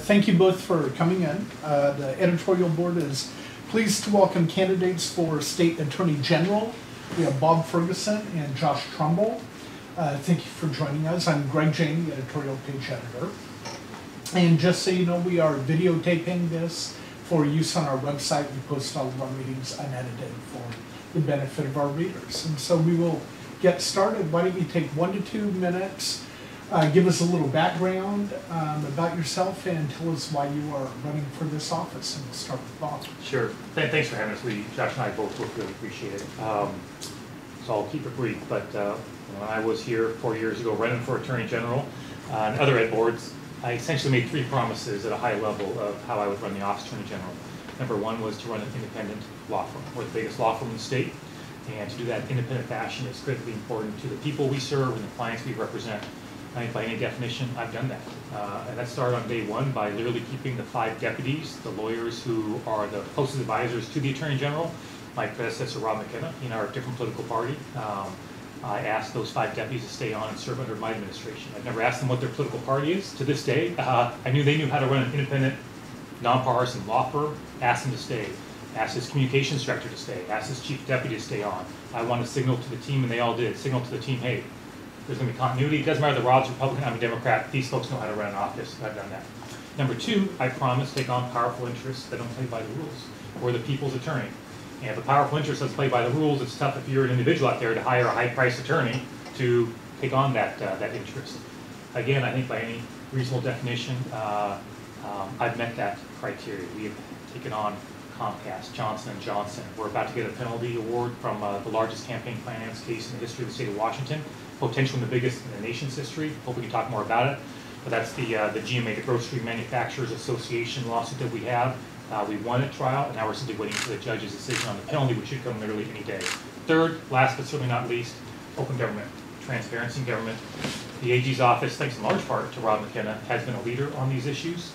Thank you both for coming in. The editorial board is pleased to welcome candidates for State Attorney General. We have Bob Ferguson and Josh Trumbull. Thank you for joining us. I'm Greg Jane, the editorial page editor. And just so you know, we are videotaping this for use on our website. We post all of our meetings unedited for the benefit of our readers. And so we will get started. Why don't you take 1 to 2 minutes, give us a little background about yourself and tell us why you are running for this office. And we'll start with Bob. Sure. Thanks for having us. Josh and I both really appreciate it. So I'll keep it brief, but when I was here 4 years ago running for Attorney General and other ed boards, I essentially made 3 promises at a high level of how I would run the office of Attorney General. Number 1 was to run an independent law firm. We're the biggest law firm in the state, and to do that in an independent fashion is critically important to the people we serve and the clients we represent. I think by any definition, I've done that. And that started on day 1 by literally keeping the 5 deputies, the lawyers who are the closest advisors to the Attorney General, my predecessor, Rob McKenna, in our different political party. I asked those 5 deputies to stay on and serve under my administration. I've never asked them what their political party is to this day. I knew they knew how to run an independent, nonpartisan law firm. Asked them to stay. Asked his communications director to stay. Asked his chief deputy to stay on. I wanted to signal to the team, and they all did. Signal to the team, hey, there's going to be continuity. It doesn't matter that Rob's Republican, I'm a Democrat. These folks know how to run an office. I've done that. Number 2, I promised to take on powerful interests that don't play by the rules. We're the people's attorney. And if a powerful interest doesn't play by the rules, it's tough if you're an individual out there to hire a high-priced attorney to take on that interest. Again, I think by any reasonable definition, I've met that criteria. We have taken on Comcast, Johnson & Johnson. We're about to get a penalty award from the largest campaign finance case in the history of the state of Washington, potentially the biggest in the nation's history. Hope we can talk more about it. But that's the GMA, the Grocery Manufacturers Association lawsuit that we have. We won at trial, and now we're simply waiting for the judge's decision on the penalty, which should come literally any day. Third, last but certainly not least, open government, transparency in government. The AG's office, thanks in large part to Rob McKenna, has been a leader on these issues,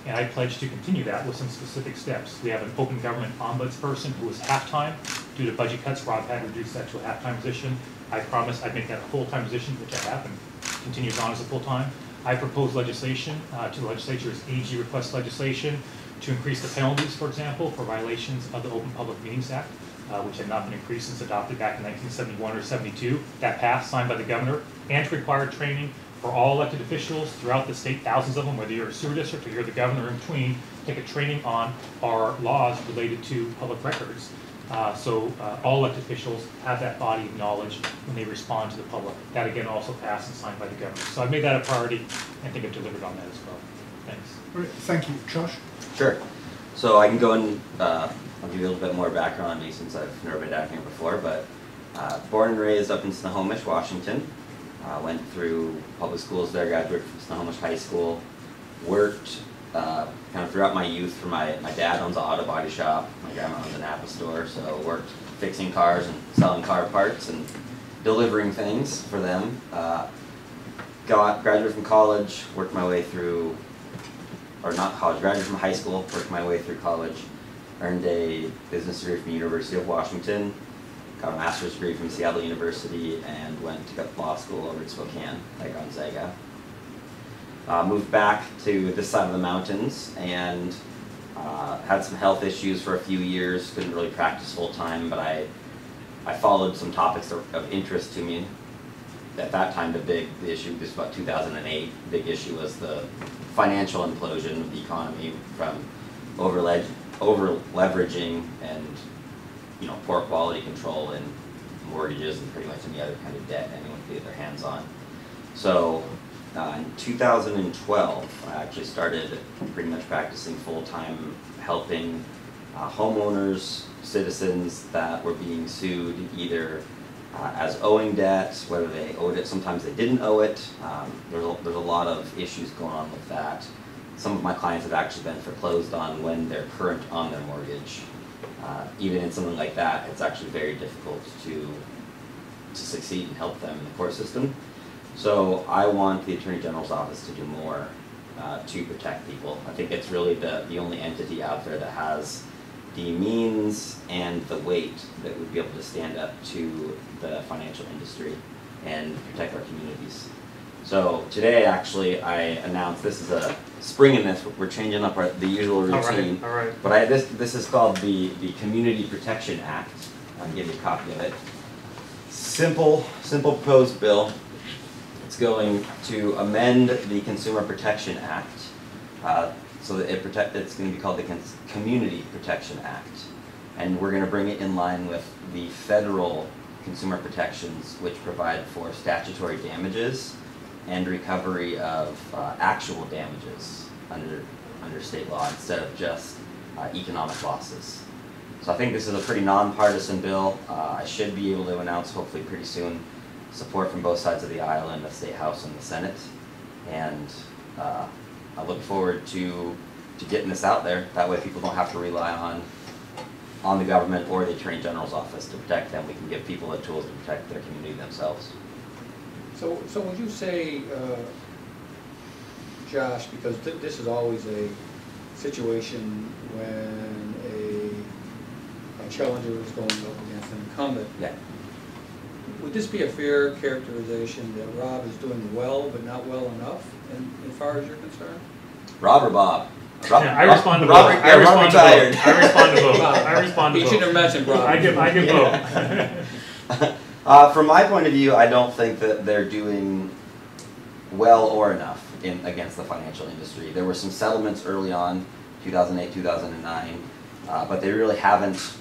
and I pledge to continue that with some specific steps. We have an open government ombudsperson who is half-time. Due to budget cuts, Rob had reduced that to a half-time position. I promised I'd make that a full-time position, which I have, and continues on as a full-time. I proposed legislation to the legislature's AG request legislation to increase the penalties, for example, for violations of the Open Public Meetings Act, which had not been increased since adopted back in 1971 or 72. That passed, signed by the governor, and to require training for all elected officials throughout the state, thousands of them, whether you're a sewer district or you're the governor in between, take a training on our laws related to public records. So all elected officials have that body of knowledge when they respond to the public. That again also passed and signed by the governor. So I've made that a priority and think I've delivered on that as well. Thanks. All right, thank you. Josh? Sure. So I can go and I'll give you a little bit more background on me since I've never been down here before, but born and raised up in Snohomish, Washington. Went through public schools there, graduated from Snohomish High School. Worked kind of throughout my youth for my dad owns an auto body shop, my grandma owns an Apple store, so worked fixing cars and selling car parts and delivering things for them. Graduated from college, worked my way through, or not college, graduated from high school, worked my way through college, earned a business degree from the University of Washington, got a master's degree from Seattle University, and went to law school over at Spokane at Gonzaga. Moved back to this side of the mountains and had some health issues for a few years, couldn't really practice full time, but I followed some topics of interest to me. At that time, the issue, this was about 2008, the big issue was the financial implosion of the economy from over leveraging and poor quality control in mortgages and pretty much any other kind of debt anyone could get their hands on. So in 2012, I actually started pretty much practicing full-time, helping homeowners, citizens that were being sued either as owing debt, whether they owed it, sometimes they didn't owe it. There's a lot of issues going on with that. Some of my clients have actually been foreclosed on when they're current on their mortgage. Even in something like that, it's actually very difficult to succeed and help them in the court system. So I want the Attorney General's office to do more to protect people. I think it's really the only entity out there that has the means and the weight that would be able to stand up to the financial industry and protect our communities. So today, actually, I announced this is springing this. We're changing up the usual routine. All right. But this is called the Community Protection Act. I'll give you a copy of it. Simple proposed bill. It's going to amend the Consumer Protection Act so that it's going to be called the Community Protection Act. And we're going to bring it in line with the federal consumer protections, which provide for statutory damages and recovery of actual damages under state law instead of just economic losses. So I think this is a pretty nonpartisan bill. I should be able to announce hopefully pretty soon support from both sides of the aisle in the State House and the Senate. And I look forward to getting this out there. That way people don't have to rely on the government or the Attorney General's office to protect them. We can give people the tools to protect their community themselves. So would you say, Josh, because this is always a situation when a challenger is going up against an incumbent. Yeah. Would this be a fair characterization that Rob is doing well but not well enough as far as you're concerned? Rob or Bob? I respond to both. Robert, I respond to retired. both. I respond to both. I respond to You both. should have mentioned Rob. I give both. From my point of view, I don't think that they're doing well or enough against the financial industry. There were some settlements early on, 2008, 2009, but they really haven't,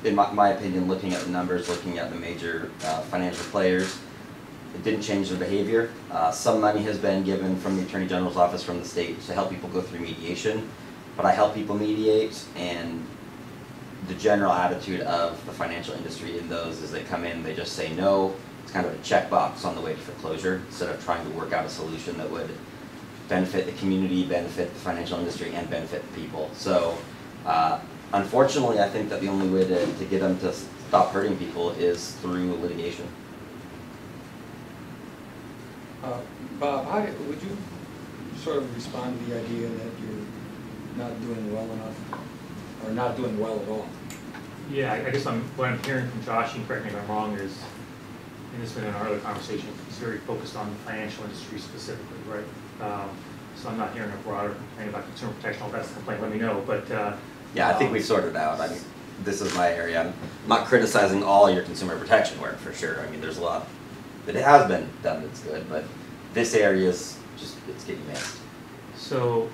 in my opinion, looking at the numbers, looking at the major financial players, it didn't change their behavior. Some money has been given from the Attorney General's office from the state to help people go through mediation, but I help people mediate, and the general attitude of the financial industry in those is they come in, they just say no. It's kind of a checkbox on the way to foreclosure instead of trying to work out a solution that would benefit the community, benefit the financial industry, and benefit the people. So unfortunately, I think that the only way to get them to stop hurting people is through litigation. Bob, would you sort of respond to the idea that you're not doing well enough, or not doing well at all? Yeah, I guess what I'm hearing from Josh, and correct me if I'm wrong, is, and this has been in our other conversation, he's very focused on the financial industry specifically, right? So I'm not hearing a broader complaint about consumer protection. If that's the complaint, let me know. But yeah, I think we've sorted it out. I mean, this is my area. I'm not criticizing all your consumer protection work for sure. I mean, there's a lot that has been done that's good, but this area is just, it's getting missed. So,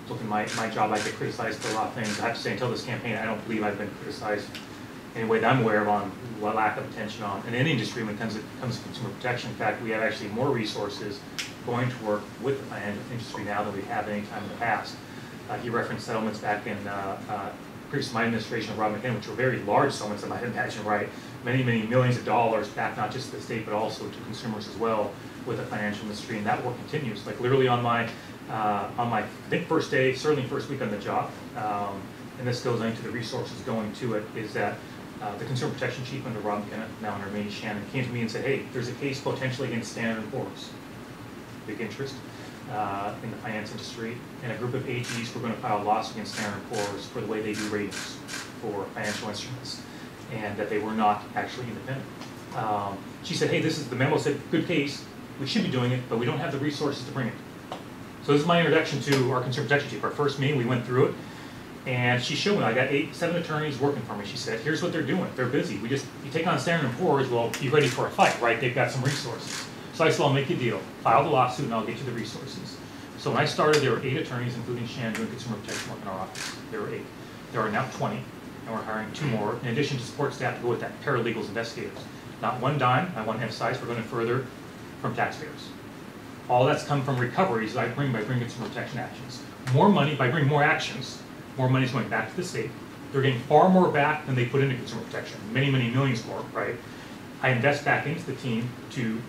look, in my job, I get criticized for a lot of things. I have to say, until this campaign, I don't believe I've been criticized in a way that I'm aware of on what lack of attention on in any industry when it comes to consumer protection. In fact, we have actually more resources going to work with the financial industry now than we have any time in the past. He referenced settlements back in previous my administration of Rob McKinnon, which were very large settlements, if I imagine right, many millions of dollars back not just to the state but also to consumers as well with the financial industry, and that work continues. Like literally on my I think first day, certainly first week on the job, and this goes into the resources going to it, is that the consumer protection chief under Rob McKinnon, now under me, Shannon, came to me and said, hey, there's a case potentially against Standard & Poor's, big interest in the finance industry, and a group of AGs were going to file a lawsuit against Standard & Poor's for the way they do ratings for financial instruments, and that they were not actually independent. She said, hey, the memo said, good case, we should be doing it, but we don't have the resources to bring it. So this is my introduction to our consumer protection chief. Our first meeting, we went through it, and she showed me, I got 7 attorneys working for me. She said, here's what they're doing. They're busy. You take on Standard & Poor's, well, be ready for a fight, right? They've got some resources. So I said, I'll make you a deal. File the lawsuit, and I'll get you the resources. So when I started, there were 8 attorneys, including Shannon, doing consumer protection work in our office. There were 8. There are now 20, and we're hiring 2 more, in addition to support staff to go with that, paralegals, investigators. Not one dime, I want to emphasize, we're going to further from taxpayers. All that's come from recoveries that I bring by bringing consumer protection actions. More money, by bringing more actions, more money is going back to the state. They're getting far more back than they put into consumer protection, many millions more, right? I invest back into the team to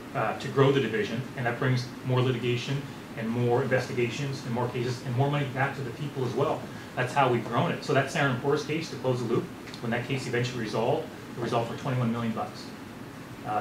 grow the division, and that brings more litigation and more investigations and more cases and more money back to the people as well. That's how we've grown it. So that Standard & Poor's case, to close the loop, when that case eventually resolved, it resolved for $21 million.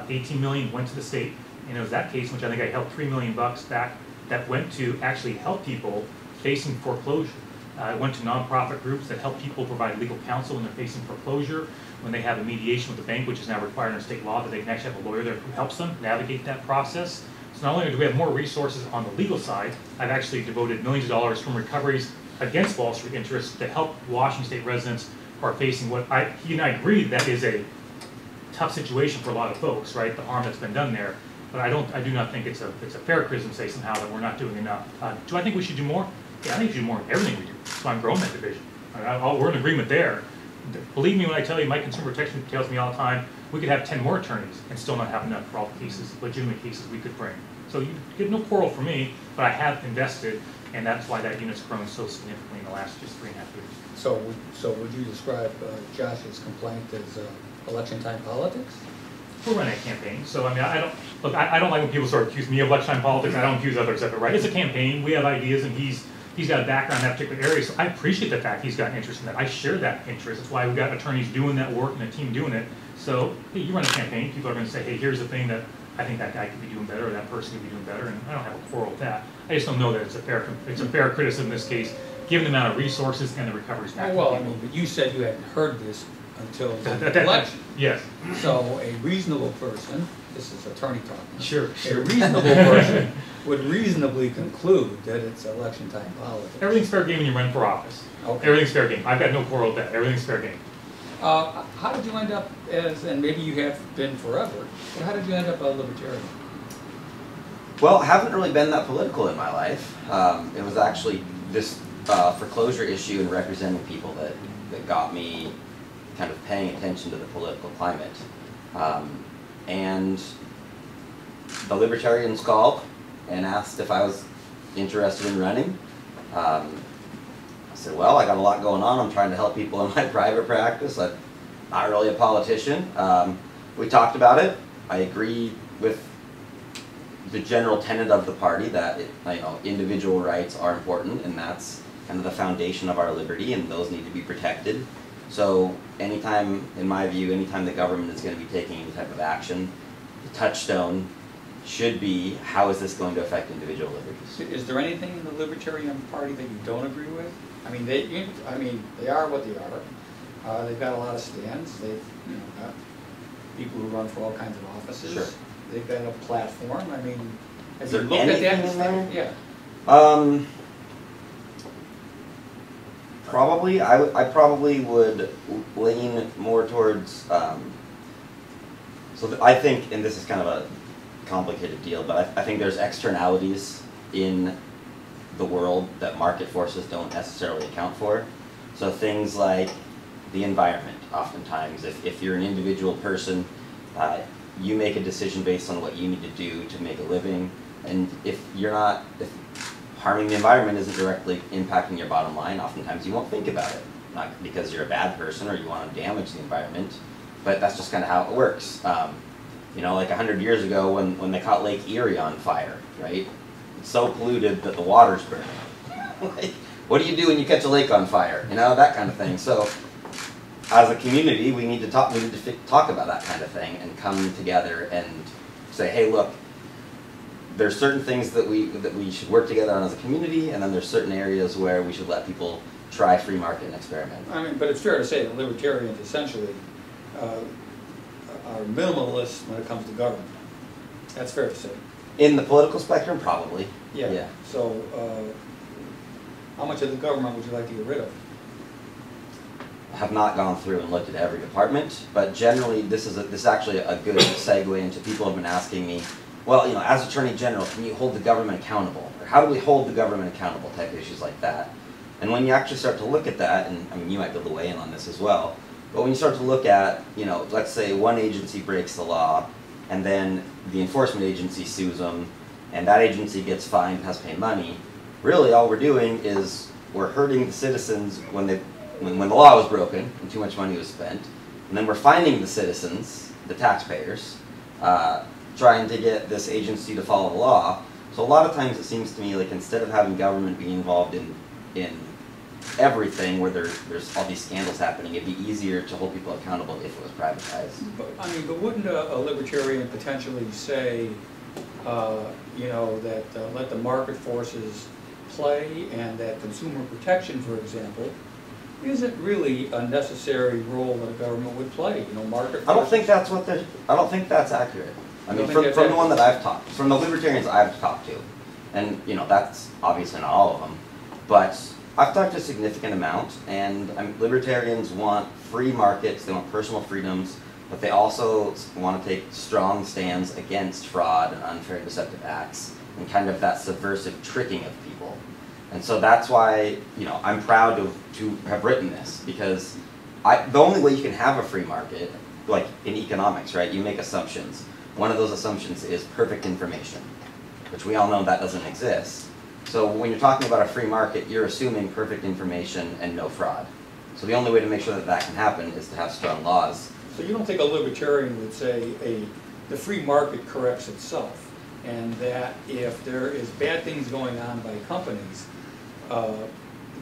18 million went to the state, and it was that case, which I think I held $3 million back, that went to actually help people facing foreclosure. It went to nonprofit groups that help people provide legal counsel when they're facing foreclosure, when they have a mediation with the bank, which is now required under state law, that they can actually have a lawyer there who helps them navigate that process. So not only do we have more resources on the legal side, I've actually devoted millions of dollars from recoveries against Wall Street interests to help Washington State residents who are facing what he and I agree that is a tough situation for a lot of folks, right? The harm that's been done there. But I do not think it's a fair criticism to say somehow that we're not doing enough. Do I think we should do more? Yeah, I think we should do more in everything we do. So I'm growing that division. We're in agreement there. Believe me when I tell you, my consumer protection tells me all the time, we could have 10 more attorneys and still not have enough for all the cases, legitimate cases we could bring. So you get no quarrel from me, but I have invested, and that's why that unit's grown so significantly in the last just 3.5 years. So would you describe Josh's complaint as election time politics? We're running a campaign, so I mean, I don't like when people sort of accuse me of election time politics. I don't accuse others of it, right? It's a campaign. We have ideas, and he's got a background in that particular area, so I appreciate the fact he's got an interest in that. I share that interest. That's why we've got attorneys doing that work and a team doing it. So hey, you run a campaign, people are going to say, hey, here's the thing that I think that guy could be doing better, or that person could be doing better, and I don't have a quarrel with that. I just don't know that it's a fair criticism in this case, given the amount of resources and the recoveries back. Well, I mean, but you said you hadn't heard this until the election. Yes. So a reasonable person, this is attorney talking. Sure. A reasonable person would reasonably conclude that it's election time politics. Everything's fair game when you run for office. Okay. Everything's fair game. I've got no quarrel with that. Everything's fair game. How did you end up as, and maybe you have been forever, but how did you end up a libertarian? Well, I haven't really been that political in my life. It was actually this foreclosure issue and representing people that got me kind of paying attention to the political climate. And the Libertarians called and asked if I was interested in running. I said, well, I got a lot going on. I'm trying to help people in my private practice. I'm not really a politician. We talked about it. I agree with the general tenet of the party that individual rights are important, and that's kind of the foundation of our liberty, and those need to be protected. So anytime, in my view, anytime the government is going to be taking any type of action, the touchstone should be, how is this going to affect individual liberties? Is there anything in the Libertarian Party that you don't agree with? I mean, they are what they are. They've got a lot of stands. They've got people who run for all kinds of offices. Sure. They've got a platform. I mean, have Is you there looked at that? anything in there? Yeah. Probably, I probably would lean more towards, I think, and this is kind of a complicated deal, but I think there's externalities in the world that market forces don't necessarily account for. So things like the environment, oftentimes, if you're an individual person, you make a decision based on what you need to do to make a living, and if harming the environment isn't directly impacting your bottom line, oftentimes you won't think about it. Not because you're a bad person or you want to damage the environment, but that's just kind of how it works. Like 100 years ago when they caught Lake Erie on fire, right? It's so polluted that the water's burning. Like, what do you do when you catch a lake on fire? That kind of thing. So as a community, we need to talk about that kind of thing and come together and say, hey, look, there's certain things that we should work together on as a community, and then there's certain areas where we should let people try free market and experiment. I mean, but it's fair to say that libertarians essentially are minimalists when it comes to government. That's fair to say. In the political spectrum, probably. Yeah. So, how much of the government would you like to get rid of? I have not gone through and looked at every department, but generally, this is actually a good segue into people have been asking me, well, as Attorney General, can you hold the government accountable? Or how do we hold the government accountable type issues like that? And when you actually start to look at that, and I mean, you might be able to weigh in on this as well, but when you start to look at, let's say one agency breaks the law, and then the enforcement agency sues them, and that agency gets fined, has to pay money, really all we're doing is we're hurting the citizens when the law was broken and too much money was spent, and then we're fining the citizens, the taxpayers, trying to get this agency to follow the law. So a lot of times it seems to me like instead of having government be involved in everything where there's all these scandals happening, it'd be easier to hold people accountable if it was privatized. But wouldn't a libertarian potentially say, that let the market forces play, and that consumer protection, for example, isn't really a necessary role that a government would play? Market forces. I don't think that's accurate. I mean, from the one that I've talked, from the libertarians I've talked to, and you know, that's obviously not all of them, but I've talked to a significant amount, and libertarians want free markets, they want personal freedoms, but they also want to take strong stands against fraud and unfair and deceptive acts, and kind of that subversive tricking of people. And so that's why, you know, I'm proud to have written this, because the only way you can have a free market, like in economics, right, you make assumptions. One of those assumptions is perfect information, which we all know that doesn't exist. So when you're talking about a free market, you're assuming perfect information and no fraud. So the only way to make sure that that can happen is to have strong laws. So you don't think a libertarian would say the free market corrects itself, and that if there is bad things going on by companies,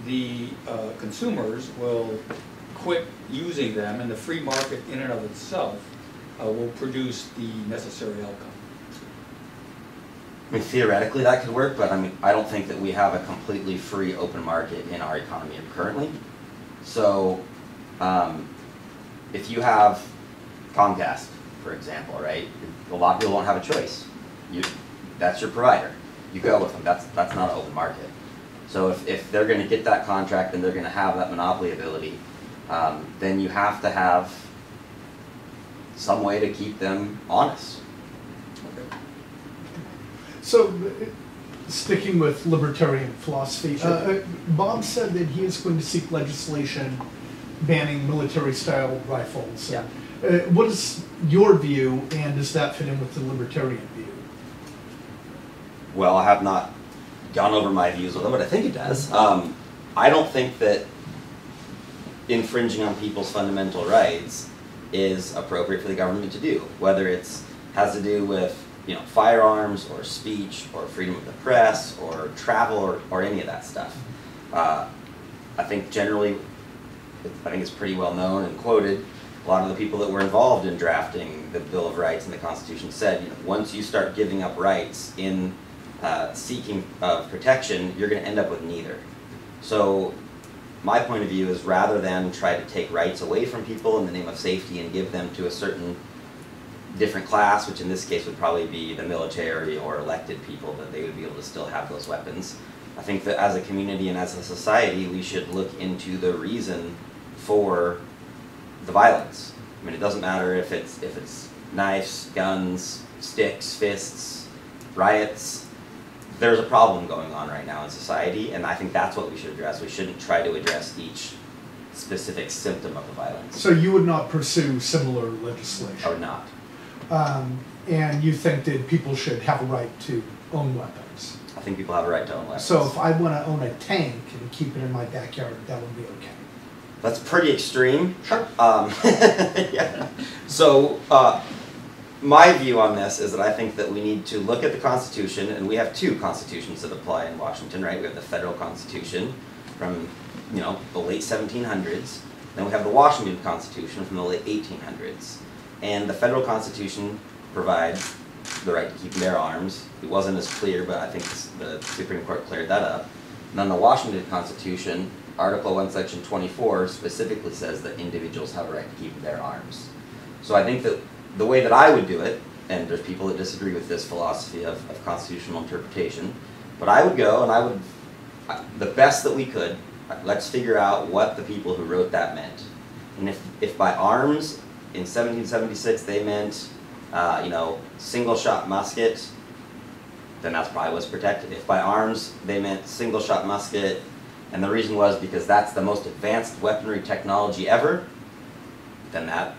the consumers will quit using them, and the free market in and of itself will produce the necessary outcome? I mean, theoretically that could work, but I mean, I don't think that we have a completely free open market in our economy currently. So, if you have Comcast, for example, right, a lot of people won't have a choice. That's your provider. You go with them. That's not an open market. So if they're going to get that contract and they're going to have that monopoly ability, then you have to have some way to keep them honest. So, sticking with libertarian philosophy, Bob said that he is going to seek legislation banning military-style rifles. Yeah. What is your view, and does that fit in with the libertarian view? Well, I have not gone over my views with them, but I think it does. I don't think that infringing on people's fundamental rights is appropriate for the government to do, whether it's has to do with, you know, firearms or speech or freedom of the press or travel or any of that stuff. I think generally, I think it's pretty well known and quoted. A lot of the people that were involved in drafting the Bill of Rights and the Constitution said, you know, once you start giving up rights in seeking protection, you're going to end up with neither. So my point of view is, rather than try to take rights away from people in the name of safety and give them to a certain different class, which in this case would probably be the military or elected people, that they would be able to still have those weapons. I think that as a community and as a society, we should look into the reason for the violence. I mean, it doesn't matter if it's knives, guns, sticks, fists, riots. There's a problem going on right now in society, and I think that's what we should address. We shouldn't try to address each specific symptom of the violence. So you would not pursue similar legislation? I would not. And you think that people should have a right to own weapons? I think people have a right to own weapons. So if I want to own a tank and keep it in my backyard, that would be okay? That's pretty extreme. Sure. Yeah. So my view on this is that I think that we need to look at the Constitution, and we have two constitutions that apply in Washington, right? We have the federal Constitution from, you know, the late 1700s. Then we have the Washington Constitution from the late 1800s. And the federal Constitution provides the right to keep and bear arms. It wasn't as clear, but I think the Supreme Court cleared that up. And then the Washington Constitution, Article 1, Section 24, specifically says that individuals have a right to keep and bear arms. So I think that the way that I would do it, and there's people that disagree with this philosophy of constitutional interpretation, but I would go and I would, the best that we could, let's figure out what the people who wrote that meant. And if by arms in 1776 they meant, you know, single-shot musket, then that's probably what's protected. If by arms they meant single-shot musket, and the reason was because that's the most advanced weaponry technology ever, then that,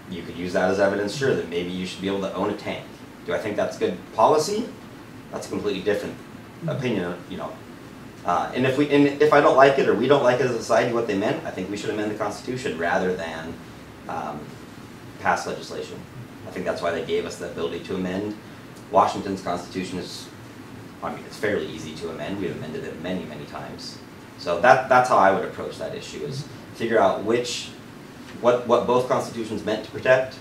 you could use that as evidence, sure, that maybe you should be able to own a tank. Do I think that's good policy? That's a completely different opinion, you know. And if I don't like it, or we don't like it as a society what they meant, I think we should amend the Constitution rather than pass legislation. I think that's why they gave us the ability to amend. Washington's Constitution is, I mean, it's fairly easy to amend. We've amended it many, many times. So that's how I would approach that issue, is figure out what both constitutions meant to protect,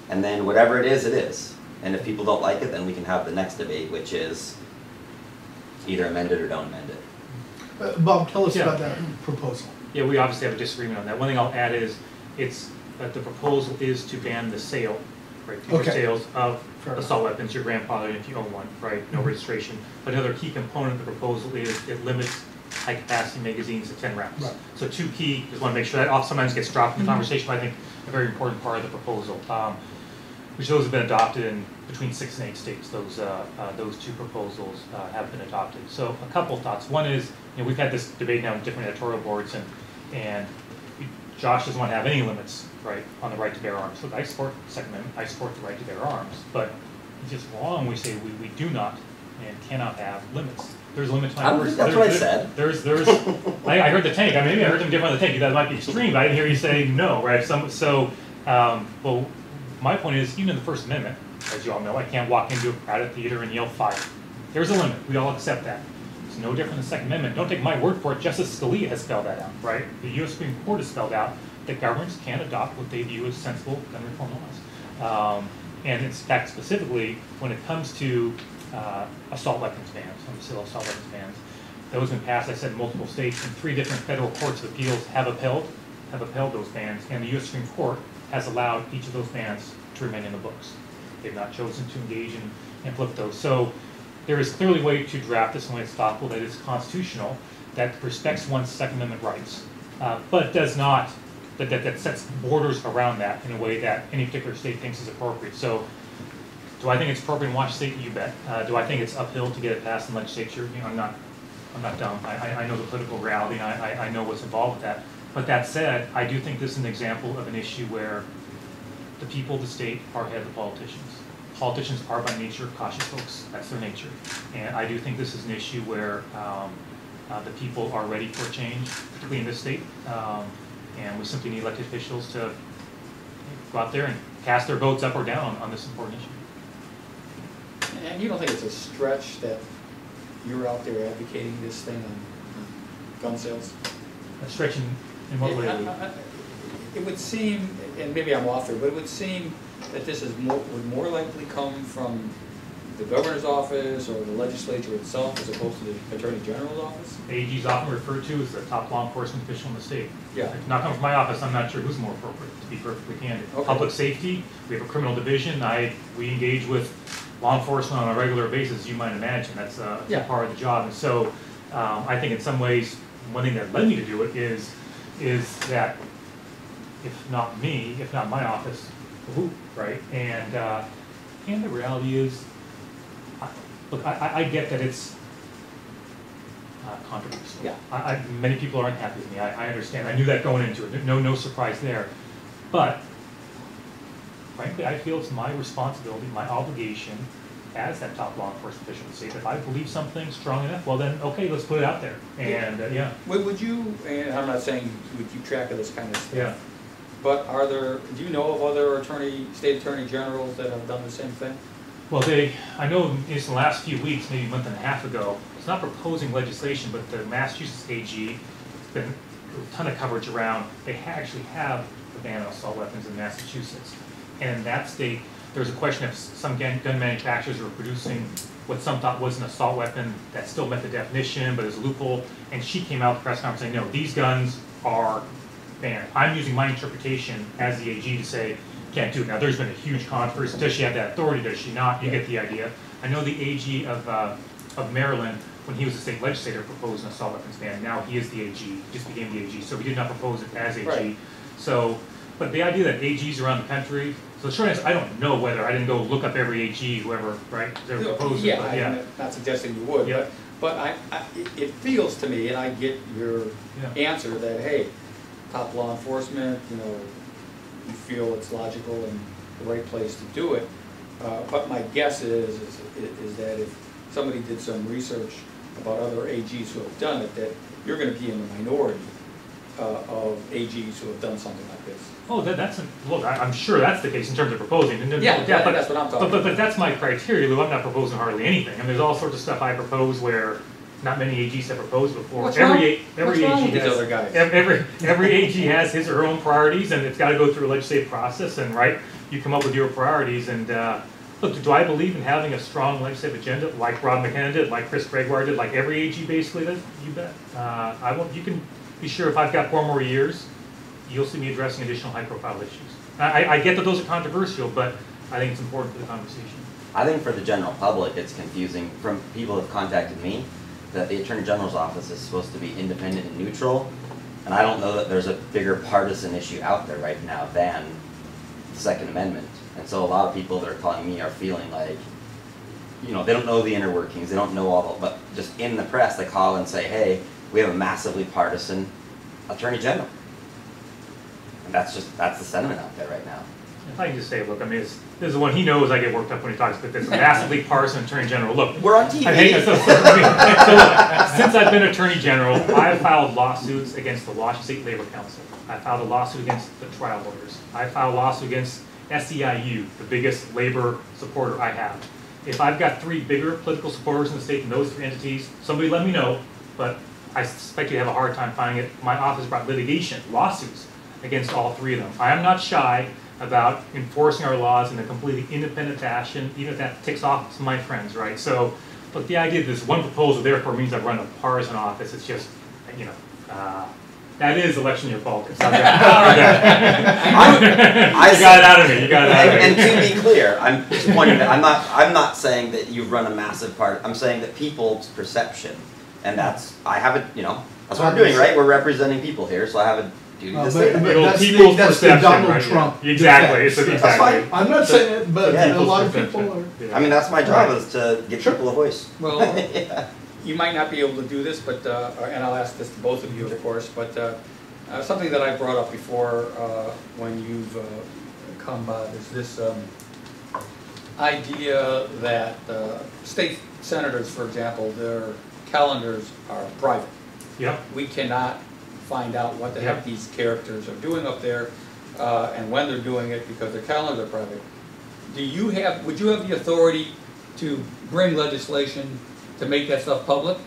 and then whatever it is, it is. And if people don't like it, then we can have the next debate, which is either amend it or don't amend it. Bob, tell us about that proposal. Yeah, we obviously have a disagreement on that. One thing I'll add is the proposal is to ban the sale right? Fewer Okay. sales of Fair assault weapons, your grandfather, if you own one, right? No registration. But another key component of the proposal is it limits high-capacity magazines to 10 rounds. Right. So two key, just want to make sure that off sometimes gets dropped in the conversation, but I think a very important part of the proposal, which those have been adopted in between 6 and 8 states. Those two proposals have been adopted. So a couple thoughts. One is, we've had this debate now in different editorial boards, and Josh doesn't want to have any limits, right, on the right to bear arms. Look, I support the Second Amendment, I support the right to bear arms, but it's just wrong. We say we do not and cannot have limits. There's a limit to my words. That's what I said. I heard the tank. I mean, maybe I heard them different on the tank. That might be extreme, but I didn't hear you say no, right? Well, my point is, even in the First Amendment, as you all know, I can't walk into a crowded theater and yell fire. There's a limit. We all accept that. It's no different than the Second Amendment. Don't take my word for it. Justice Scalia has spelled that out, right? The U.S. Supreme Court has spelled out that governments can adopt what they view as sensible gun reform laws. And in fact, specifically, when it comes to assault weapons bans, assault weapons bans, those have been passed, I said, in multiple states, and 3 different federal courts of appeals have upheld those bans, and the U.S. Supreme Court has allowed each of those bans to remain in the books. They've not chosen to engage and flip those. So there is clearly a way to draft this in a way that's thoughtful, that is constitutional, that respects one's Second Amendment rights, but does not, that sets borders around that in a way that any particular state thinks is appropriate. So do I think it's appropriate in Washington State? You bet. Do I think it's uphill to get it passed in the legislature? I'm not dumb. I know the political reality, and I know what's involved with that. But that said, I do think this is an example of an issue where the people of the state are ahead of the politicians. Politicians are by nature cautious folks. That's their nature. And I do think this is an issue where the people are ready for change, particularly in this state. And we simply need elected officials to go out there and cast their votes up or down on this important issue. And you don't think it's a stretch that you're out there advocating this thing on gun sales? A stretch in what way? It would seem, and maybe I'm off there, but it would seem that this would more likely come from the governor's office or the legislature itself as opposed to the attorney general's office? AG is often referred to as the top law enforcement official in the state. Yeah. If not coming from my office, I'm not sure who's more appropriate, to be perfectly candid. Okay. Public safety, we have a criminal division. We engage with law enforcement on a regular basis, as you might imagine. That's a part of the job. And so I think in some ways, one thing that led me to do it is that if not me, if not my office, who, right? And the reality is, look, I get that it's controversial. Yeah. Many people are unhappy with me. I understand. I knew that going into it. No surprise there. But frankly, I feel it's my responsibility, my obligation as that top law enforcement official to say that if I believe something strong enough, well then, okay, let's put it out there. And yeah. Would you, and I'm not saying you would keep track of this kind of stuff, Yeah. but do you know of other state attorney generals that have done the same thing? Well, I know in the last few weeks, maybe a month and a half ago, it's not proposing legislation, but the Massachusetts AG, there's been a ton of coverage around, they actually have a ban on assault weapons in Massachusetts. And in that state, there's a question of some gun manufacturers were producing what some thought was an assault weapon that still met the definition, but is a loophole. And she came out at the press conference saying, no, these guns are banned. I'm using my interpretation as the AG to say, can't do it. Now, there's been a huge controversy. Does she have that authority? Does she not? You get the idea. I know the AG of Maryland, when he was a state legislator, proposed an assault weapons ban. Now he is the AG, just became the AG. So he did not propose it as AG. Right. So, but the idea that AGs around the country, so the short answer, I don't know whether, I didn't go look up every AG, whoever, right, ever proposed it, but yeah. I'm not suggesting you would, Yeah. but it feels to me, and I get your answer that, hey, top law enforcement, you feel it's logical and the right place to do it. But my guess is that if somebody did some research about other AGs who have done it, that you're going to be in the minority of AGs who have done something like this. Oh, look, I'm sure that's the case in terms of proposing. Yeah, that's what I'm talking about. But that's my criteria, Lou. I'm not proposing hardly anything. And there's all sorts of stuff I propose where not many AGs have proposed before. What's Every wrong AG with these has, other guys? Every AG has his or her own priorities, and it's got to go through a legislative process. And right, you come up with your priorities. And look, do I believe in having a strong legislative agenda, like Rob McKenna did, like Chris Gregoire did, like every AG basically does? You bet. You can be sure if I've got 4 more years, you'll see me addressing additional high-profile issues. I get that those are controversial, but I think it's important for the conversation. I think for the general public, it's confusing from people who have contacted me that the Attorney General's office is supposed to be independent and neutral. And I don't know that there's a bigger partisan issue out there right now than the Second Amendment. And so a lot of people that are calling me are feeling like, you know, they don't know the inner workings, they don't know all the, but just in the press they call and say, hey, we have a massively partisan Attorney General. And that's the sentiment out there right now. If I can just say, look, I mean, this is one he knows I get worked up when he talks about this. Massively partisan Attorney General. Look, we're on TV. I think, so look, since I've been Attorney General, I've filed lawsuits against the Washington State Labor Council. I filed a lawsuit against the trial lawyers. I filed a lawsuit against SEIU, the biggest labor supporter I have. If I've got 3 bigger political supporters in the state in those 3 entities, somebody let me know, but I suspect you have a hard time finding it. My office brought litigation, lawsuits against all 3 of them. I am not shy about enforcing our laws in a completely independent fashion, even if that ticks off some of my friends, right? So, look, the idea that this one proposal therefore means I've run a partisan office, it's just, you know, that is election year politics. You got it out of me. You got it out of me. And to be clear, I'm just pointing that I'm not saying that you've run a massive part. I'm saying that people's perception, and that's that's what I'm doing, right? We're representing people here, so I have a duty to say that. People's that's perception, the Donald right? Trump. Exactly. Defense. That's fine. I'm not saying it, but Yeah, a lot of perception. people are. I mean, that's my job, Right. is to give Sure. people a voice. Well, Yeah. you might not be able to do this, but, and I'll ask this to both of you, of course, but something that I brought up before when you've come, there's this idea that state senators, for example, their calendars are private. Yep. We cannot find out what the heck these characters are doing up there and when they're doing it because their calendars are private. Would you have the authority to bring legislation to make that stuff public?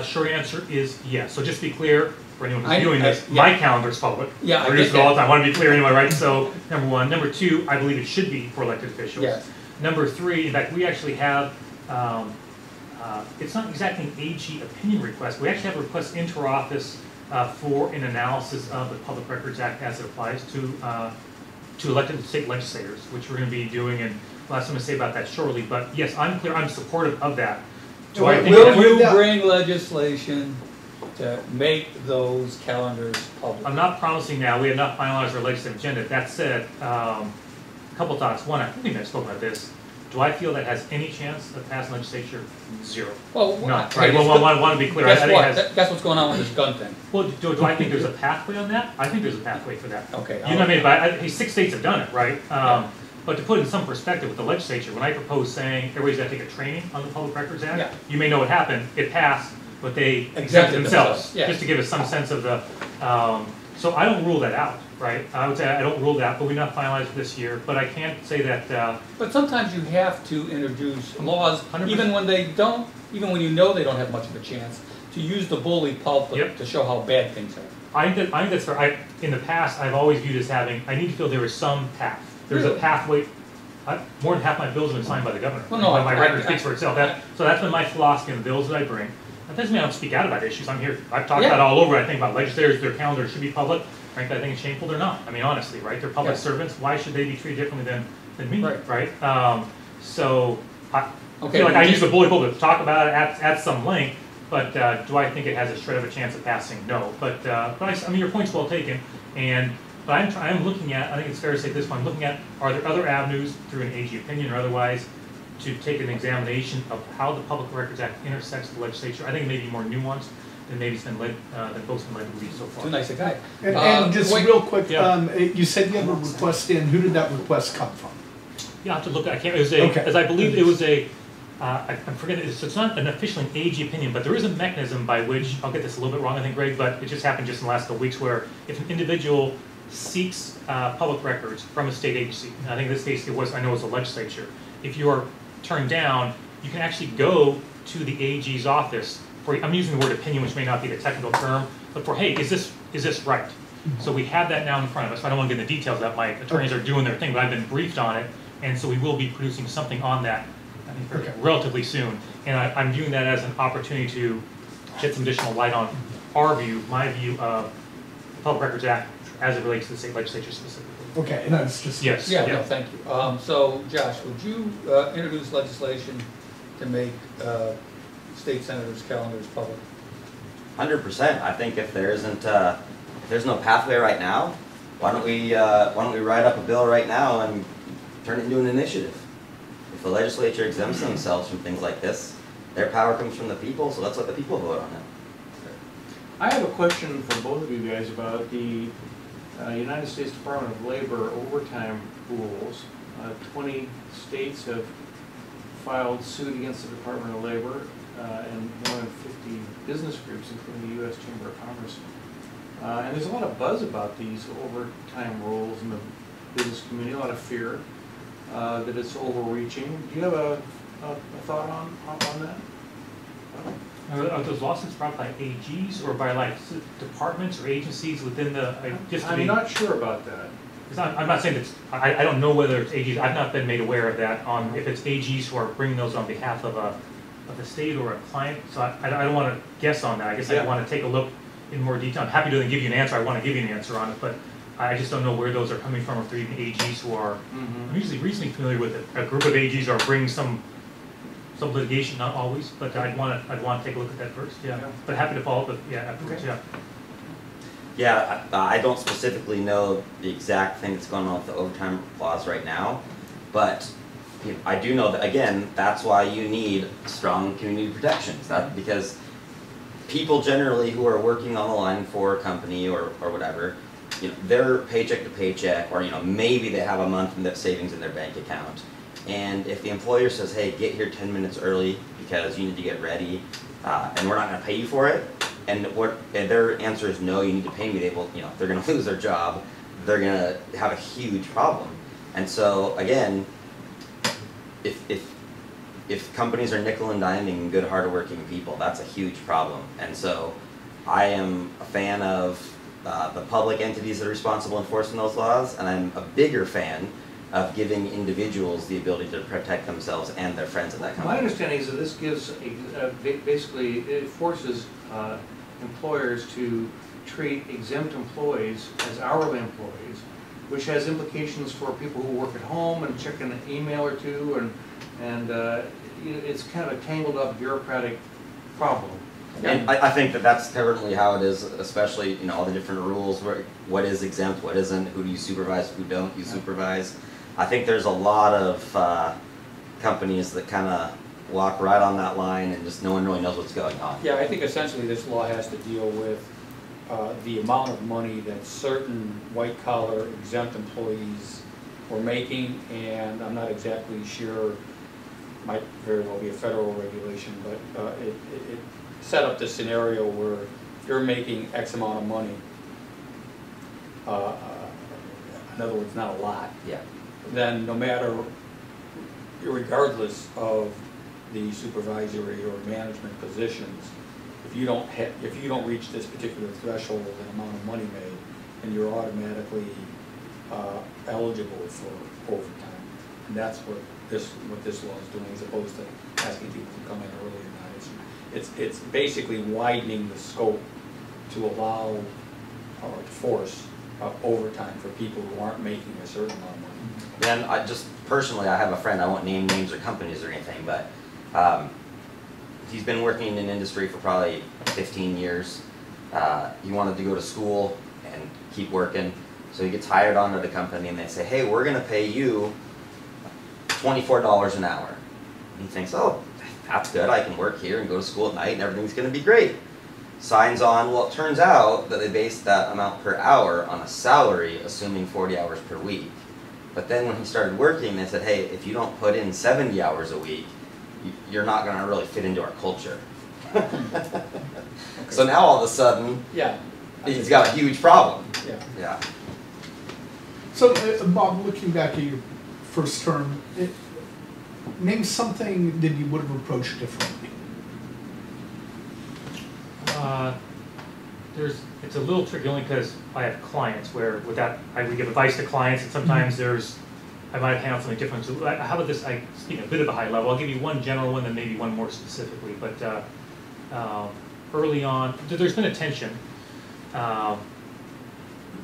Short answer is yes. So just to be clear, for anyone who's doing this, yeah. my calendar is public. Yeah, I I get use it all the that. time. I want to be clear anyway, right? So, number 1. Number 2, I believe it should be for elected officials. Yes. Number 3, in fact, we actually have, it's not exactly an AG opinion request. We actually have a request into our office for an analysis of the Public Records Act as it applies to elected state legislators, which we're going to be doing, and I'll have something to say about that shortly. But yes, I'm clear. I'm supportive of that. Do I think Will that you bring legislation to make those calendars public? I'm not promising now. We have not finalized our legislative agenda. That said, a couple thoughts. One, I think I spoke about this. Do I feel that has any chance of passing legislature? 0. Well, No. Right. Well, I want to be clear. Guess I think what? it has, That's what's going on with this gun thing. well, do I think there's a pathway on that? I think there's a pathway for that. Okay. You know what I mean? But 6 states have done it, right? But to put in some perspective with the legislature, when I propose saying everybody's got to take a training on the Public Records Act, Yeah. you may know what happened. It passed, but they exempted Exempted themselves, themselves, yeah. just to give us some sense of the. So I don't rule that out, right? I would say I don't rule that out, but we're not finalized this year. But I can't say that. But sometimes you have to introduce laws, 100%. even when they don't, even when you know they don't have much of a chance, to use the bully pulpit Yep. to show how bad things are. I think that's fair. In the past, I've always viewed as having. I need to feel there is some path. There's a Really? pathway. More than half my bills have been signed by the governor. Well, no, my I- record speaks for itself. So that's been my philosophy in the bills that I bring. That doesn't mean I don't speak out about issues. I'm here. I've talked Yeah. about it all over. I think about legislators, their calendars should be public. Frankly, I think it's shameful they're not. I mean, honestly, right? They're public Yeah. servants. Why should they be treated differently than me? Right. So I Okay, feel like I just- use the bully pulpit to talk about it at some length. But do I think it has a shred of a chance of passing? No. But I mean, your point's well taken. But I'm looking at, I think it's fair to say at this point, I'm looking at, are there other avenues through an AG opinion or otherwise to take an examination of how the Public Records Act intersects the legislature? I think it may be more nuanced than maybe it's been led, than folks have been led to believe so far. Too nice a guy. And just wait. real quick, Yeah. you said you have a request in. Who did that request come from? Yeah, I have to look at, I can't, it was a, Okay. as I believe it was a, I'm forgetting, so it's not an officially an AG opinion, but there is a mechanism by which, I'll get this a little bit wrong, I think, Greg, but it just happened just in the last couple weeks where if an individual seeks public records from a state agency, and I think in this case I know it was the legislature, if you are turned down, you can actually go to the AG's office for, I'm using the word opinion, which may not be the technical term, but for, hey, is this right? So we have that now in front of us. I don't want to get into the details of that. My attorneys are doing their thing, but I've been briefed on it, and so we will be producing something on that, I think, relatively soon. And I'm viewing that as an opportunity to shed some additional light on our view, my view of the Public Records Act as it relates to the state legislature specifically. Okay, and I was just. Yes. Yeah, no, thank you. So, Josh, would you introduce legislation to make state senators' calendars public? 100%. I think if there isn't, if there's no pathway right now, why don't we write up a bill right now and turn it into an initiative? If the legislature exempts themselves from things like this, their power comes from the people, so let's let the people vote on it. I have a question for both of you guys about the United States Department of Labor overtime rules. 20 states have filed suit against the Department of Labor, and more than 50 business groups, including the U.S. Chamber of Commerce. And there's a lot of buzz about these overtime rules in the business community, a lot of fear that it's overreaching. Do you have a thought on that? Are those lawsuits brought by AGs or by like departments or agencies within the? I'm not sure about that. I'm not saying that I don't know whether it's AGs. I've not been made aware of that on if it's AGs who are bringing those on behalf of a state or a client. So I don't want to guess on that. I guess I want to take a look in more detail. I'm happy to give you an answer. I want to give you an answer on it, but I just don't know where those are coming from, or if they're even AGs who are. I'm usually reasonably familiar with it. A group of AGs are bringing some litigation, not always, but I'd want to take a look at that first. Yeah. But happy to follow up with afterwards. Okay. Yeah, I don't specifically know the exact thing that's going on with the overtime clause right now, but I do know that, again, that's why you need strong community protections. Because people generally who are working on the line for a company or whatever, they're paycheck to paycheck, or maybe they have a month in their savings in their bank account. And if the employer says, hey, get here 10 minutes early because you need to get ready, and we're not going to pay you for it, and their answer is no, you need to pay me, they're going to lose their job, they're going to have a huge problem. And so, again, if companies are nickel and diming good, hard-working people, that's a huge problem. And so I am a fan of the public entities that are responsible enforcing those laws, and I'm a bigger fan of giving individuals the ability to protect themselves and their friends at that company. My understanding is that this gives, basically, it forces employers to treat exempt employees as hourly employees, which has implications for people who work at home and check an email or two, and it's kind of a tangled up bureaucratic problem. And I think that's currently how it is, especially all the different rules, what is exempt, what isn't, who do you supervise, who don't you supervise. I think there's a lot of companies that kind of walk right on that line and just no one really knows what's going on. Yeah, I think essentially this law has to deal with the amount of money that certain white-collar exempt employees were making, and I'm not exactly sure, might very well be a federal regulation, but it set up this scenario where you're making X amount of money, in other words, not a lot, then no matter, regardless of the supervisory or management positions, if you don't reach this particular threshold and amount of money made, then you're automatically eligible for overtime. And that's what this law is doing, as opposed to asking people to come in early or not. It's basically widening the scope to allow or to force overtime for people who aren't making a certain amount of money. Then I just personally, I have a friend, I won't name names or companies or anything, but he's been working in industry for probably 15 years. He wanted to go to school and keep working, so he gets hired on at a company and they say, hey, we're going to pay you $24 an hour. And he thinks, oh, that's good, I can work here and go to school at night and everything's going to be great. Signs on. Well, it turns out that they based that amount per hour on a salary, assuming 40 hours per week. But then when he started working, they said, hey, if you don't put in 70 hours a week, you're not going to really fit into our culture. Okay. So now all of a sudden, he's got a huge problem. Yeah. So, Bob, looking back at your first term, name something that you would have approached differently. It's a little tricky only because I have clients where with that we give advice to clients, and sometimes I might have handled something different. So how about this? I speak a bit of a high level. I'll give you one general one, then maybe one more specifically. But early on, there's been a tension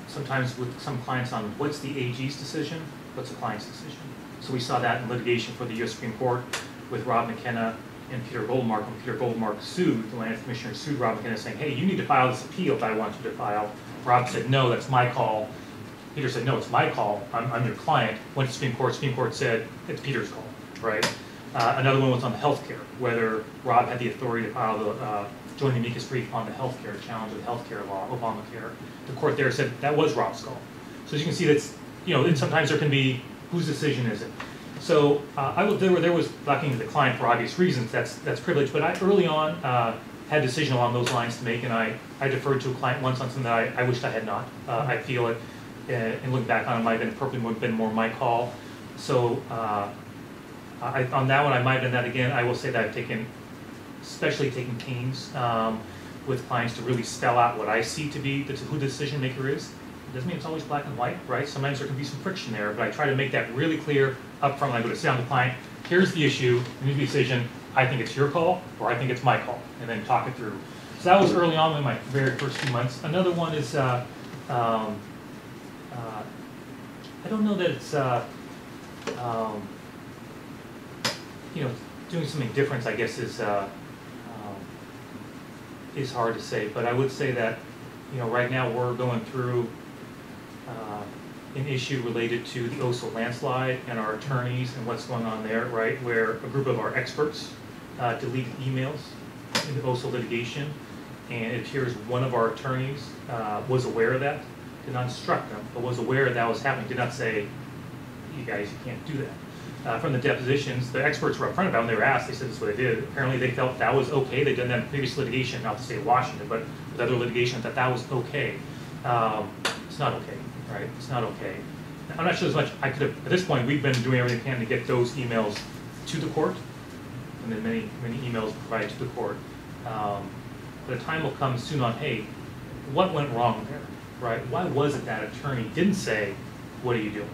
sometimes with some clients on what's the AG's decision, what's the client's decision. So we saw that in litigation for the U.S. Supreme Court with Rob McKenna and Peter Goldmark. When Peter Goldmark sued, the land commissioner sued Rob McKenna saying, hey, you need to file this appeal that I want you to file. Rob said, no, that's my call. Peter said, no, it's my call. I'm your client. Went to Supreme Court. Supreme Court said, it's Peter's call, right? Another one was on the healthcare, whether Rob had the authority to file the joint amicus brief on the healthcare challenge of the healthcare law, Obamacare. The court there said that was Rob's call. So as you can see, that's, and sometimes there can be, whose decision is it? So there was blocking to the client for obvious reasons. That's privilege. But I early on had a decision along those lines to make, and I deferred to a client once on something that I wished I had not. I feel it, and looking back on it, might have been more my call. So on that one, I might have done that again. I will say that I've especially taken pains with clients to really spell out what I see to be who the decision maker is. Doesn't mean it's always black and white, right? Sometimes there can be some friction there, but I try to make that really clear up front when I go to sit down with the client. Here's the issue, here's the decision. I think it's your call, or I think it's my call, and then talk it through. So that was early on in my very first few months. Another one is, I don't know that it's, doing something different, I guess, is hard to say. But I would say that, right now we're going through an issue related to the OSO landslide and our attorneys and what's going on there, right? Where a group of our experts deleted emails in the OSO litigation, and it appears one of our attorneys was aware of that, did not instruct them, but was aware that was happening, did not say, you guys, you can't do that. From the depositions, the experts were upfront about it, and they were asked, they said this is what they did. Apparently they felt that was okay. They'd done that in previous litigation, not the state of Washington, but with other litigation, that was okay. It's not okay, right? It's not okay. I'm not sure as much I could have, at this point, we've been doing everything we can to get those emails to the court, and then many emails provided to the court. But a time will come soon on, hey, what went wrong there, right? Why was it that attorney didn't say, what are you doing?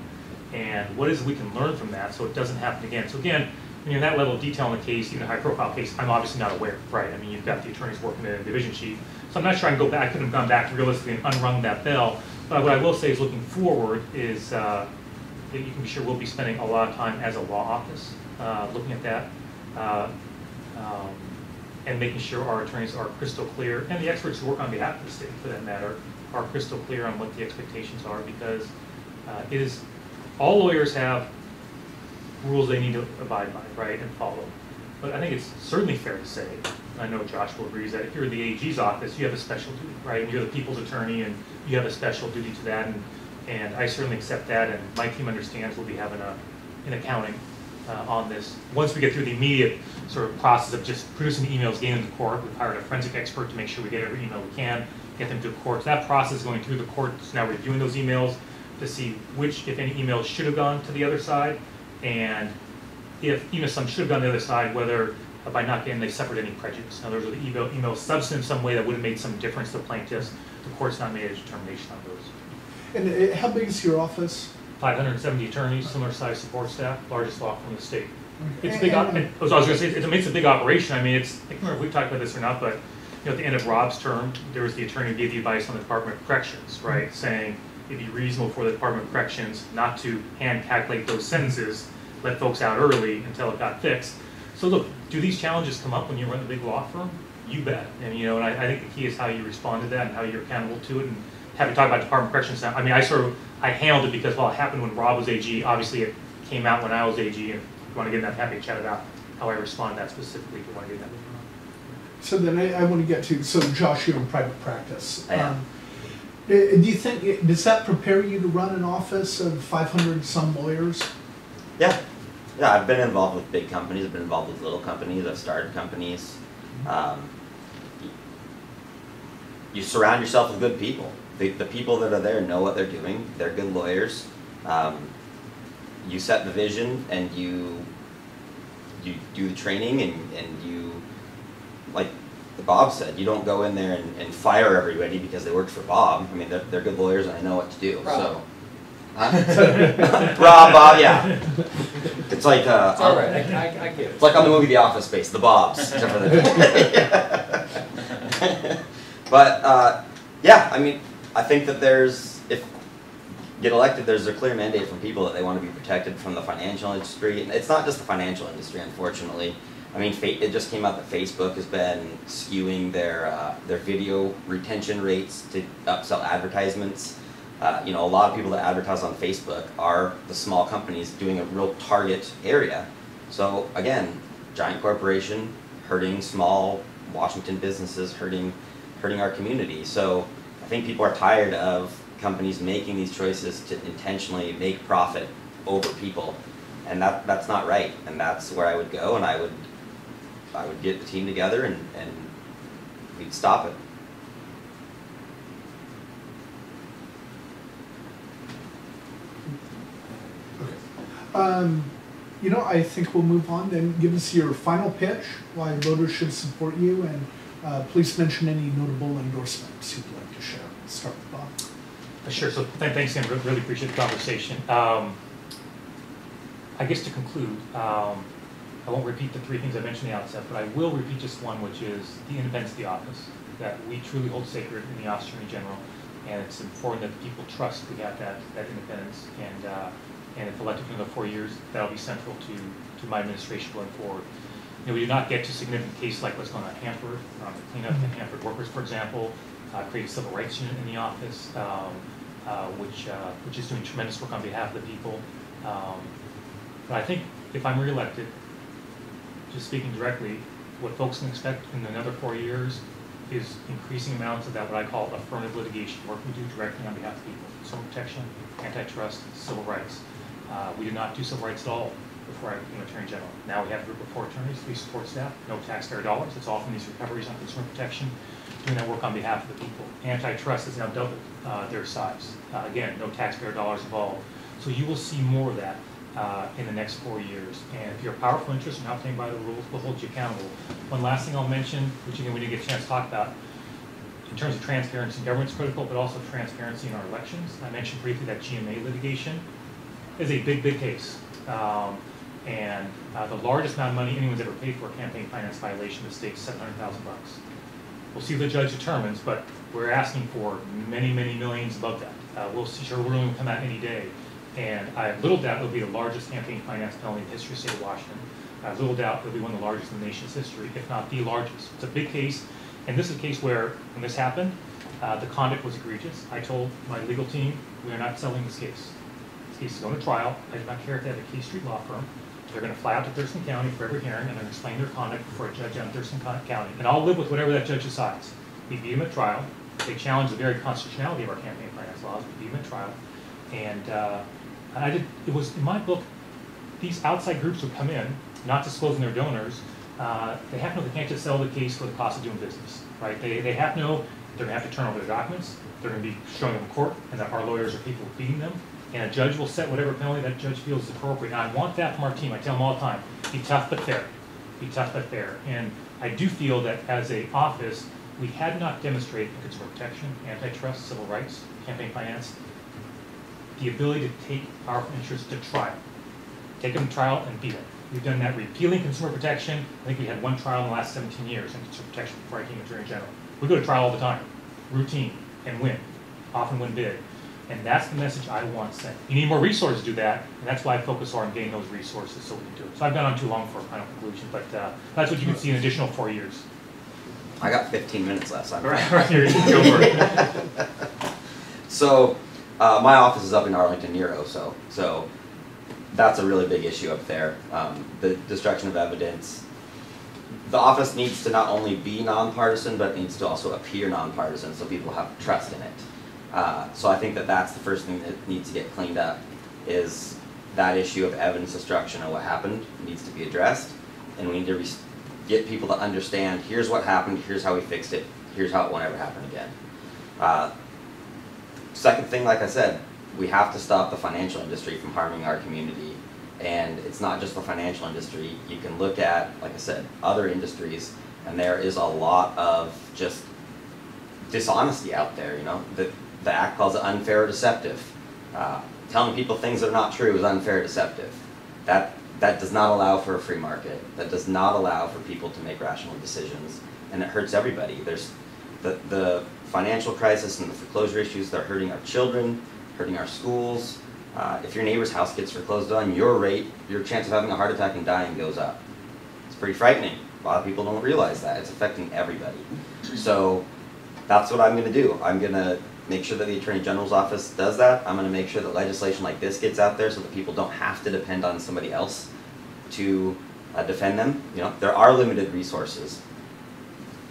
And what is it we can learn from that so it doesn't happen again? So again, when you're in that level of detail in the case, even a high profile case, I'm obviously not aware, right? I mean, you've got the attorneys working in a division chief. So I'm not sure I can go back, I could have gone back realistically and unrung that bell. But what I will say is looking forward is that you can be sure we'll be spending a lot of time as a law office looking at that and making sure our attorneys are crystal clear, and the experts who work on behalf of the state, for that matter, are crystal clear on what the expectations are, because it is, all lawyers have rules they need to abide by, right, and follow. But I think it's certainly fair to say, and I know Joshua agrees, that if you're in the AG's office, you have a special duty, right? You're the people's attorney, and you have a special duty to that, and I certainly accept that, and my team understands we'll be having an accounting on this. Once we get through the immediate sort of process of just producing the emails, getting them to court, we've hired a forensic expert to make sure we get every email we can, get them to court. So that process is going through the courts now, reviewing those emails to see which, if any, emails should have gone to the other side, and if even some should have gone to the other side, whether by not getting they suffered any prejudice. In other words, the email substance in some way that would have made some difference to the plaintiffs. The court's not made a determination on those. And how big is your office? 570 attorneys, similar size support staff, largest law firm in the state. Okay. It's big. I was going to say it's a big operation. I mean, I can't remember if we talked about this or not, but at the end of Rob's term, there was the attorney who gave the advice on the Department of Corrections, right, saying it'd be reasonable for the Department of Corrections not to hand calculate those sentences, let folks out early until it got fixed. So look, do these challenges come up when you run a big law firm? You bet. And and I think the key is how you respond to that and how you're accountable to it. And having talked about Department of Corrections now, I mean, I handled it because, well, it happened when Rob was AG. Obviously, it came out when I was AG. And if you want to get in that, happy to chat about how I respond to that specifically if you want to get that. So then I want to get to, so Josh, you're in private practice. I am. Do you think, does that prepare you to run an office of 500 some lawyers? Yeah. Yeah, I've been involved with big companies, I've been involved with little companies, I've started companies. You surround yourself with good people. The people that are there know what they're doing, they're good lawyers. You set the vision and you do the training and you, like Bob said, you don't go in there and fire everybody because they worked for Bob. I mean, they're good lawyers and I know what to do. Rob. So. Rob, Bob, yeah. It's like It's all right. I get it. It's like on the movie The Office Space, the Bobs. Except for the But yeah, I mean, I think that there's if get elected, there's a clear mandate from people that they want to be protected from the financial industry. And it's not just the financial industry, unfortunately. I mean, it just came out that Facebook has been skewing their video retention rates to upsell advertisements. You know, a lot of people that advertise on Facebook are the small companies doing a real target area. So again, giant corporation hurting small Washington businesses, hurting our community. So I think people are tired of companies making these choices to intentionally make profit over people, and that's not right. And that's where I would go, and I would get the team together and we'd stop it. Okay. You know, I think we'll move on. Then give us your final pitch, why voters should support you, and please mention any notable endorsements you'd like to share. Start with Bob. Sure. So thanks, Sam. Really appreciate the conversation. I guess to conclude, I won't repeat the three things I mentioned at the outset, but I will repeat just one, which is the independence of the office, that we truly hold sacred in the Office of Attorney General, and it's important that the people trust we have that independence, and if elected for another 4 years, that'll be central to my administration going forward. You know, we do not get to significant cases like what's going on at Hanford, the cleanup at Hanford workers, for example, create a civil rights unit in the office, which is doing tremendous work on behalf of the people. But I think if I'm reelected, just speaking directly, what folks can expect in another 4 years is increasing amounts of that, what I call affirmative litigation, work we do directly on behalf of people. Consumer protection, antitrust, civil rights. We did not do civil rights at all before I became Attorney General. Now we have a group of 4 attorneys, 3 support staff, no taxpayer dollars. It's all from these recoveries on consumer protection, doing that work on behalf of the people. Antitrust has now doubled their size. Again, no taxpayer dollars involved. So you will see more of that in the next 4 years. And if you're a powerful interest in not playing by the rules, we'll hold you accountable. One last thing I'll mention, which again we didn't get a chance to talk about, in terms of transparency, government's critical, but also transparency in our elections. I mentioned briefly that GMA litigation is a big, big case. The largest amount of money anyone's ever paid for a campaign finance violation in the state is $700,000. We'll see what the judge determines, but we're asking for many, many millions above that. We'll see, sure, ruling will come out any day. And I have little doubt it'll be the largest campaign finance penalty in the history of the state of Washington. I have little doubt it'll be one of the largest in the nation's history, if not the largest. It's a big case, and this is a case where, when this happened, the conduct was egregious. I told my legal team, we are not settling this case. This case is going to trial. I do not care if they have a K Street law firm. They're going to fly out to Thurston County for every hearing, and they're going to explain their conduct before a judge out in Thurston County. And I'll live with whatever that judge decides. We beat them at trial. They challenge the very constitutionality of our campaign finance laws. We beat them at trial. And it was, in my book, these outside groups would come in, not disclosing their donors. They have to know they can't just settle the case for the cost of doing business, right? They have to know they're going to have to turn over their documents. They're going to be showing them in court, and that our lawyers are people beating them. And a judge will set whatever penalty that judge feels is appropriate. And I want that from our team. I tell them all the time, be tough but fair. Be tough but fair. And I do feel that as an office, we had not demonstrated in consumer protection, antitrust, civil rights, campaign finance, the ability to take our interests to trial. Take them to trial and beat them. We've done that repealing consumer protection. I think we had 1 trial in the last 17 years in consumer protection before I became Attorney General. We go to trial all the time, routine, and win, often win big. And that's the message I want sent. You need more resources to do that, and that's why I focus on getting those resources so we can do it. So I've gone on too long for a final conclusion, but that's what you can see in additional 4 years. I got 15 minutes left. All right, here, go for it. So, my office is up in Arlington, Nero, so that's a really big issue up there. The destruction of evidence. The office needs to not only be nonpartisan, but it needs to also appear nonpartisan so people have trust in it. So I think that that's the first thing that needs to get cleaned up, is that issue of evidence destruction and what happened needs to be addressed, and we need to get people to understand, here's what happened, here's how we fixed it, here's how it won't ever happen again. Second thing, like I said, we have to stop the financial industry from harming our community. And it's not just the financial industry. You can look at, like I said, other industries, and there is a lot of just dishonesty out there, you know. The Act calls it unfair or deceptive. Telling people things that are not true is unfair or deceptive. That does not allow for a free market. That does not allow for people to make rational decisions, and it hurts everybody. There's the financial crisis and the foreclosure issues that are hurting our children, hurting our schools. If your neighbor's house gets foreclosed on, your chance of having a heart attack and dying goes up. It's pretty frightening. A lot of people don't realize that. It's affecting everybody. So that's what I'm going to do. I'm going to make sure that the Attorney General's office does that. I'm going to make sure that legislation like this gets out there so that people don't have to depend on somebody else to defend them. You know, there are limited resources.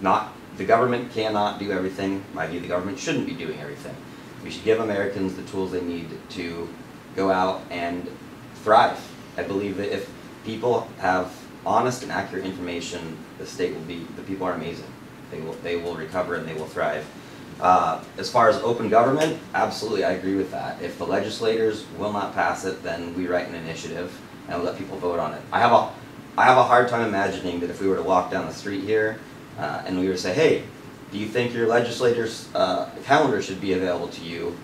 The government cannot do everything. In my view, the government shouldn't be doing everything. We should give Americans the tools they need to go out and thrive. I believe that if people have honest and accurate information, the people are amazing. They will recover and they will thrive. As far as open government, absolutely, I agree with that. If the legislators will not pass it, then we write an initiative and let people vote on it. I have a hard time imagining that if we were to walk down the street here and we were to say, hey, do you think your legislator's calendar should be available to you?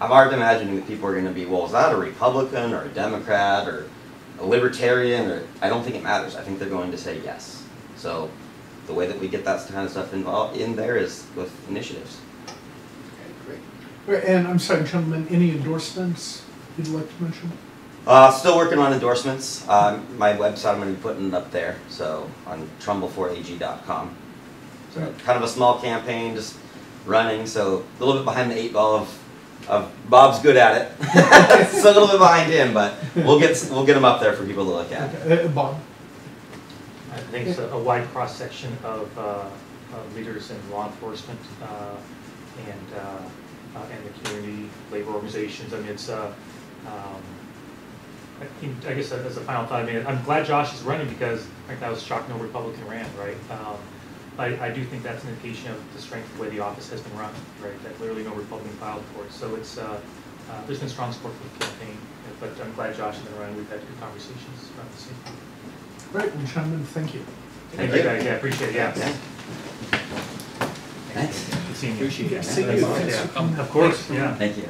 I'm hard to imagining that people are going to be, well, is that a Republican or a Democrat or a Libertarian? Or I don't think it matters. I think they're going to say yes. So the way that we get that kind of stuff involved in there is with initiatives. Okay, great. And I'm sorry, gentlemen, any endorsements you'd like to mention? Still working on endorsements. My website, I'm going to be putting it up there, so on trumbull4ag.com. So kind of a small campaign, just running, so a little bit behind the 8 ball of Bob's good at it. It's a little bit behind him, but we'll get him up there for people to look at. Okay. Bob? I think it's a wide cross-section of leaders in law enforcement and the community, labor organizations. I mean, it's I guess as a final thought, I mean, I'm glad Josh is running because I was shocked no Republican ran, right? I do think that's an indication of the strength of the way the office has been run, right? That clearly no Republican filed for it. So it's there's been strong support for the campaign, but I'm glad Josh has been running. We've had good conversations around the same time. Great, well, gentlemen, thank you. Thank you guys, yeah, appreciate it, yeah. Thanks. Good seeing you. Appreciate it. See you. Thanks for coming. Of course, yeah. Thank you.